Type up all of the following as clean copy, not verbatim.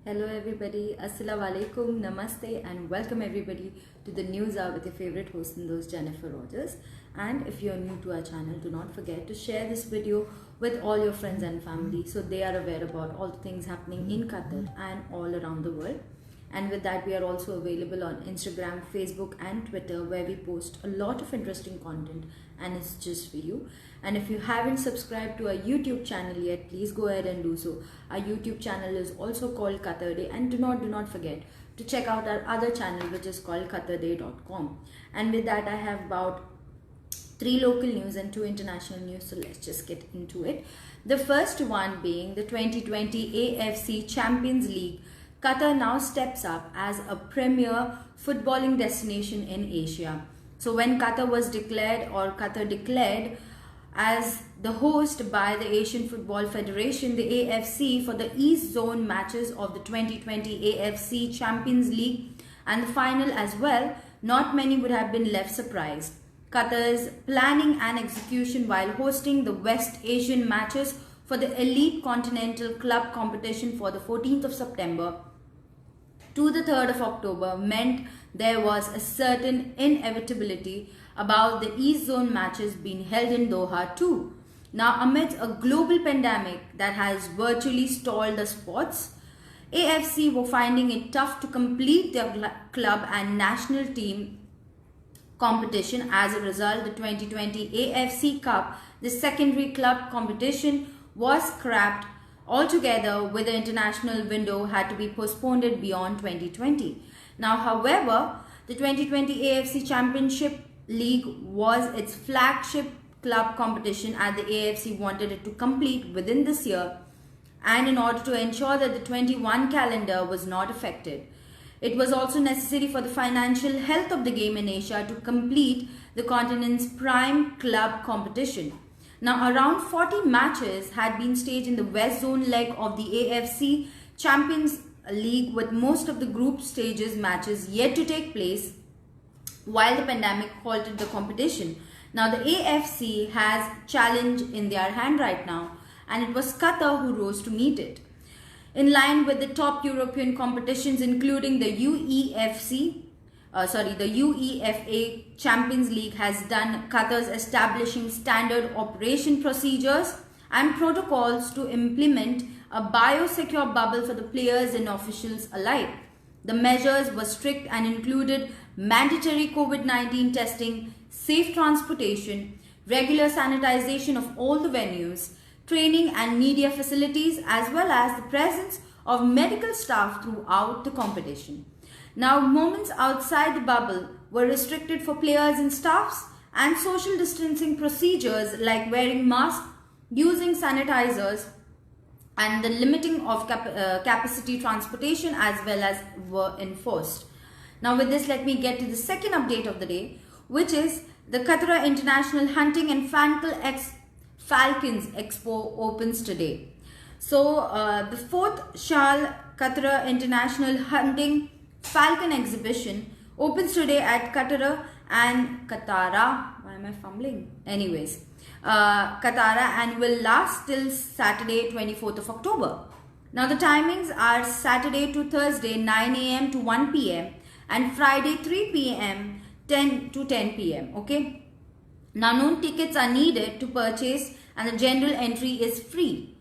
Hello everybody, Assalamu alaikum, namaste and welcome everybody to the News Hour with your favorite host and those Jennifer Rogers. And if you're new to our channel, do not forget to share this video with all your friends and family so they are aware about all the things happening in Qatar and all around the world. And with that, we are also available on Instagram, Facebook and Twitter, where we post a lot of interesting content and it's just for you. And if you haven't subscribed to our YouTube channel yet, please go ahead and do so. Our YouTube channel is also called Qatar Day, and do not forget to check out our other channel, which is called qatarday.com. And with that, I have about 3 local news and 2 international news, so let's just get into it. The first one being the 2020 AFC Champions League. Qatar now steps up as a premier footballing destination in Asia. So when Qatar declared as the host by the Asian Football Federation, the AFC, for the East Zone matches of the 2020 AFC Champions League and the final as well, not many would have been left surprised. Qatar's planning and execution while hosting the West Asian matches for the Elite Continental Club competition for the 14th of September to the 3rd of October meant there was a certain inevitability about the East Zone matches being held in Doha too. Now, amidst a global pandemic that has virtually stalled the sports, AFC were finding it tough to complete their club and national team competition. As a result, the 2020 AFC Cup, the secondary club competition, was scrapped altogether, with the international window had to be postponed beyond 2020. Now, however, the 2020 AFC Championship League was its flagship club competition, and the AFC wanted it to complete within this year, and in order to ensure that the 21 calendar was not affected. It was also necessary for the financial health of the game in Asia to complete the continent's prime club competition. Now, around 40 matches had been staged in the West Zone leg of the AFC Champions League, with most of the group stages matches yet to take place while the pandemic halted the competition. Now, the AFC has challenge in their hand right now, and it was Qatar who rose to meet it. In line with the top European competitions, including the UEFA Champions League has done, Qatar's establishing standard operation procedures and protocols to implement a biosecure bubble for the players and officials alike. The measures were strict and included mandatory COVID-19 testing, safe transportation, regular sanitization of all the venues, training and media facilities, as well as the presence of medical staff throughout the competition. Now, moments outside the bubble were restricted for players and staffs, and social distancing procedures like wearing masks, using sanitizers, and the limiting of capacity transportation as well as were enforced. Now, with this, let me get to the second update of the day, which is the Qatar International Hunting and Falcons Expo opens today. So, the 4th Shal Qatar International Hunting Falcon Exhibition opens today at Qatar and Qatar. Why am I fumbling? Anyways, Qatar, and will last till Saturday 24th of October. Now, the timings are Saturday to Thursday 9 a.m. to 1 p.m. and Friday 3 p.m. 10 to 10 p.m. Okay. Now, no tickets are needed to purchase, and the general entry is free.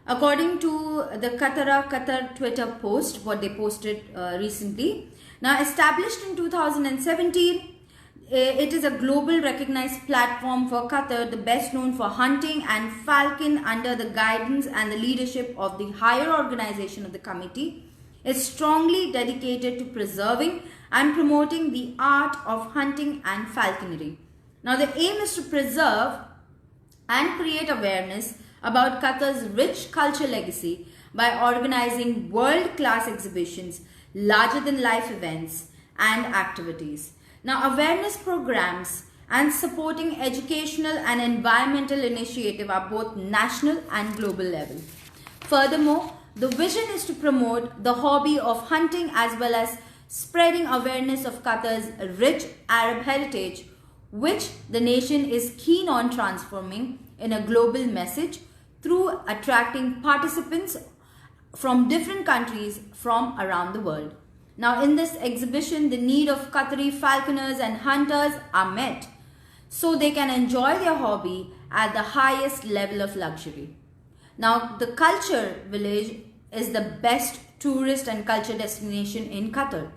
According to the Qatar Twitter post, what they posted recently. Now, established in 2017, it is a global recognized platform for Qatar, the best known for hunting and falcon, under the guidance and the leadership of the higher organization of the committee, is strongly dedicated to preserving and promoting the art of hunting and falconry. Now, the aim is to preserve and create awareness about Qatar's rich cultural legacy by organizing world-class exhibitions, larger-than-life events and activities. Now, awareness programs and supporting educational and environmental initiative are both national and global level. Furthermore, the vision is to promote the hobby of hunting as well as spreading awareness of Qatar's rich Arab heritage, which the nation is keen on transforming in a global message through attracting participants from different countries from around the world. Now, in this exhibition, the need of Qatari falconers and hunters are met so they can enjoy their hobby at the highest level of luxury. Now, the Culture Village is the best tourist and culture destination in Qatar.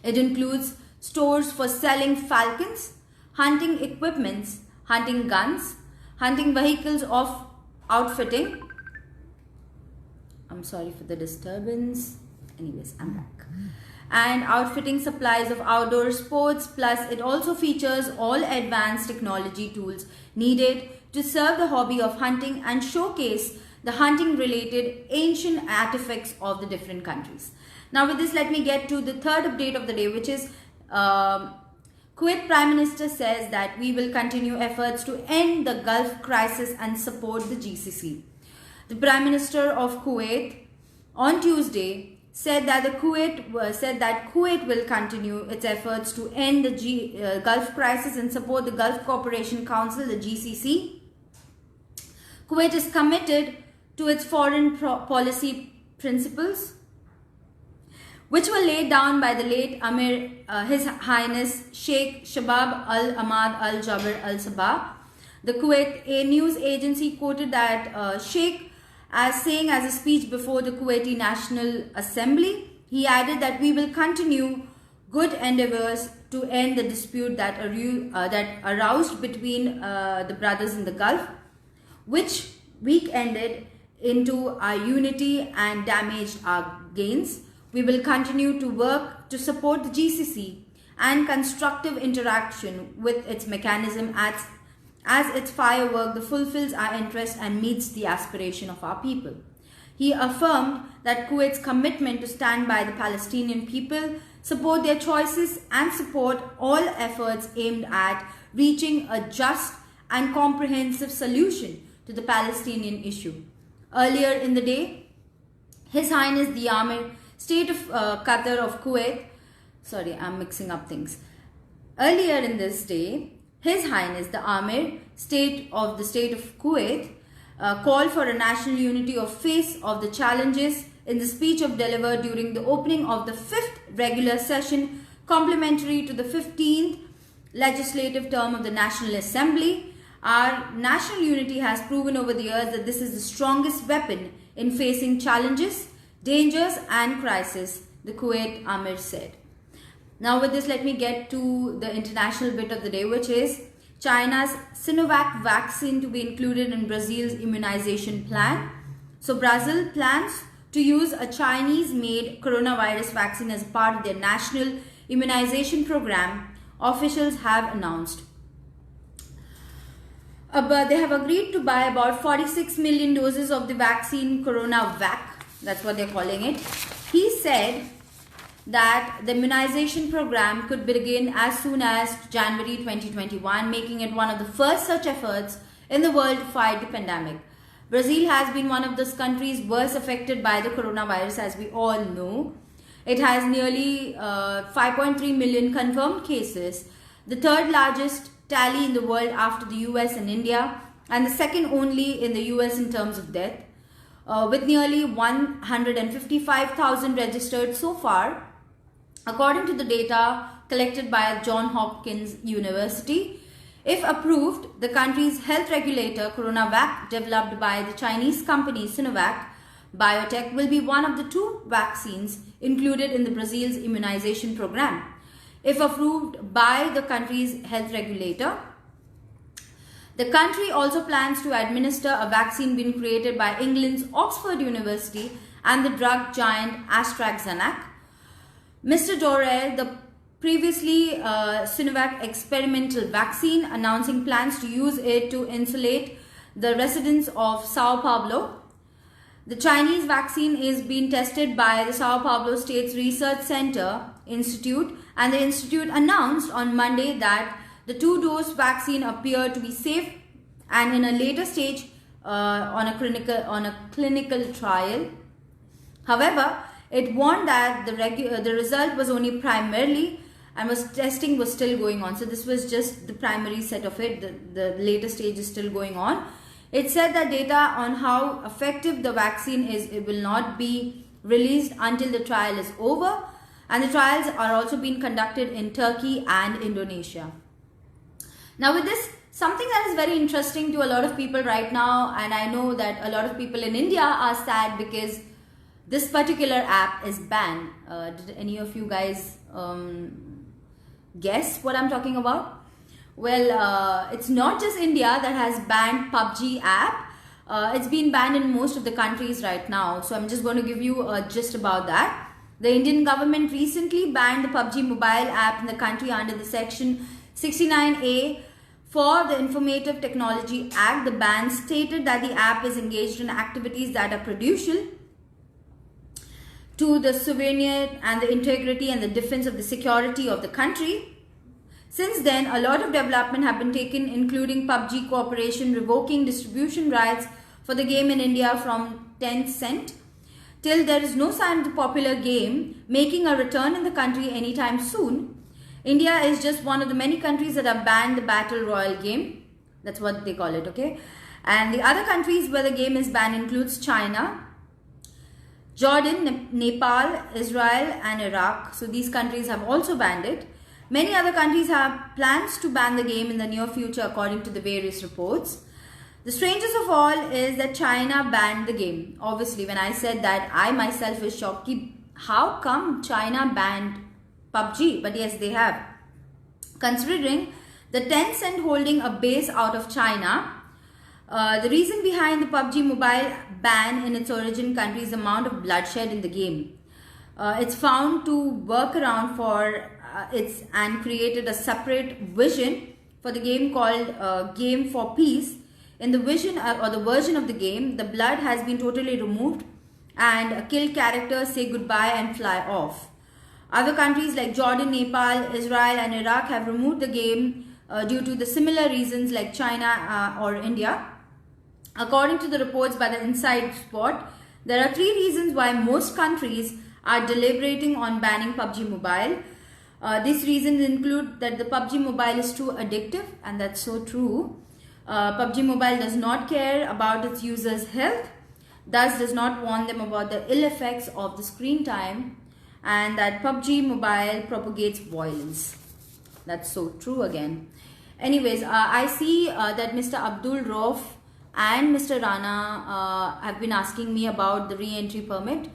It includes stores for selling falcons, hunting equipments, hunting guns, hunting vehicles of outfitting. I'm sorry for the disturbance. Anyways, I'm back. And outfitting supplies of outdoor sports. Plus, it also features all advanced technology tools needed to serve the hobby of hunting and showcase the hunting related ancient artifacts of the different countries. Now with this, let me get to the third update of the day, which is Kuwait Prime Minister says that we will continue efforts to end the Gulf crisis and support the GCC. The Prime Minister of Kuwait on Tuesday said that Kuwait will continue its efforts to end the Gulf crisis and support the Gulf Cooperation Council, the GCC. Kuwait is committed to its foreign policy principles, which were laid down by the late Amir, His Highness Sheikh Shabab Al-Ahmad Al-Jaber Al-Sabah. The Kuwait news agency quoted that Sheikh as saying as a speech before the Kuwaiti National Assembly. He added that we will continue good endeavors to end the dispute that aroused between the brothers in the Gulf, which weakened into our unity and damaged our gains. We will continue to work to support the GCC and constructive interaction with its mechanism as its firework that fulfills our interest and meets the aspiration of our people. He affirmed that Kuwait's commitment to stand by the Palestinian people, support their choices and support all efforts aimed at reaching a just and comprehensive solution to the Palestinian issue. Earlier in the day, His Highness the Amir State of Qatar of Kuwait, sorry, I'm mixing up things. Earlier in this day, His Highness the Amir State of Kuwait called for a national unity of face of the challenges in the speech delivered during the opening of the 5th regular session, complementary to the 15th legislative term of the National Assembly. Our national unity has proven over the years that this is the strongest weapon in facing challenges, dangers and crisis, the Kuwait Amir said. Now with this, let me get to the international bit of the day, which is China's Sinovac vaccine to be included in Brazil's immunization plan. So Brazil plans to use a Chinese-made coronavirus vaccine as part of their national immunization program, officials have announced. But they have agreed to buy about 46 million doses of the vaccine CoronaVac, that's what they're calling it. He said that the immunization program could begin as soon as January 2021, making it one of the first such efforts in the world to fight the pandemic. Brazil has been one of those countries worst affected by the coronavirus, as we all know. It has nearly 5.3 million confirmed cases, the third largest tally in the world after the US and India, and the second only in the US in terms of death, with nearly 155,000 registered so far, according to the data collected by Johns Hopkins University. If approved, the country's health regulator, CoronaVac, developed by the Chinese company Sinovac Biotech, will be one of the 2 vaccines included in the Brazil's immunization program. If approved by the country's health regulator, the country also plans to administer a vaccine being created by England's Oxford University and the drug giant AstraZeneca. Mr. Dorel, the previously Sinovac experimental vaccine, announcing plans to use it to insulate the residents of Sao Paulo. The Chinese vaccine is being tested by the Sao Paulo State's Research Center Institute, and the institute announced on Monday that the 2-dose vaccine appeared to be safe and in a later stage on a clinical trial. However, it warned that the result was only primarily and testing was still going on. So this was just the primary set of it. The later stage is still going on. It said that data on how effective the vaccine is, it will not be released until the trial is over, and the trials are also being conducted in Turkey and Indonesia. Now with this, something that is very interesting to a lot of people right now, and I know that a lot of people in India are sad because this particular app is banned. Did any of you guys guess what I'm talking about? Well, it's not just India that has banned PUBG app. It's been banned in most of the countries right now. So I'm just going to give you a gist about that. The Indian government recently banned the PUBG mobile app in the country under the section 69A for the Informative Technology Act. The ban stated that the app is engaged in activities that are prejudicial to the sovereignty and the integrity and the defense of the security of the country. Since then, a lot of development have been taken, including PUBG Corporation revoking distribution rights for the game in India from Tencent. Till there is no sign of the popular game making a return in the country anytime soon. India is just one of the many countries that have banned the Battle Royale game. That's what they call it, okay? And the other countries where the game is banned includes China, Jordan, Nepal, Israel and Iraq. So these countries have also banned it. Many other countries have plans to ban the game in the near future according to the various reports. The strangest of all is that China banned the game. Obviously, when I said that, I myself was shocked. How come China banned PUBG? But yes, they have. Considering the Tencent holding a base out of China, the reason behind the PUBG mobile ban in its origin country is the amount of bloodshed in the game. It's found to work around for and created a separate vision for the game called Game for Peace. In the vision or the version of the game, the blood has been totally removed and killed characters say goodbye and fly off. Other countries like Jordan, Nepal, Israel and Iraq have removed the game due to the similar reasons like China or India. According to the reports by the Inside Spot, there are 3 reasons why most countries are deliberating on banning PUBG Mobile. These reasons include that the PUBG Mobile is too addictive, and that's so true. PUBG Mobile does not care about its users' health, thus does not warn them about the ill effects of the screen time, and that PUBG Mobile propagates violence. That's so true again. Anyways, I see that Mr. Abdul Rauf and Mr. Rana have been asking me about the re-entry permit,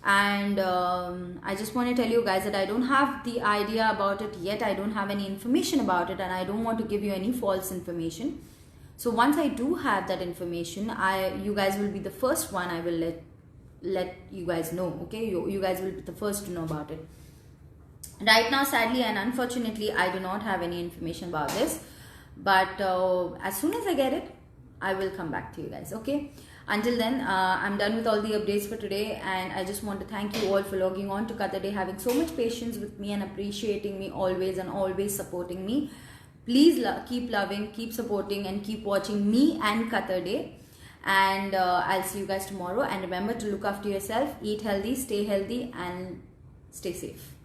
and I just want to tell you guys that I don't have the idea about it yet. I don't have any information about it, and I don't want to give you any false information. So once I do have that information, you guys will be the first one I will let you guys know, okay? You guys will be the first to know about it. Right now, sadly and unfortunately, I do not have any information about this, but as soon as I get it, I will come back to you guys, okay? Until then, I'm done with all the updates for today, and I just want to thank you all for logging on to Qatar Day, having so much patience with me and appreciating me always and always supporting me. Please keep loving, keep supporting and keep watching me and Qatar Day. And I'll see you guys tomorrow. And remember to look after yourself, eat healthy, stay healthy and stay safe.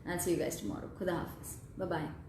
And I'll see you guys tomorrow. Khuda Hafiz. Bye-bye.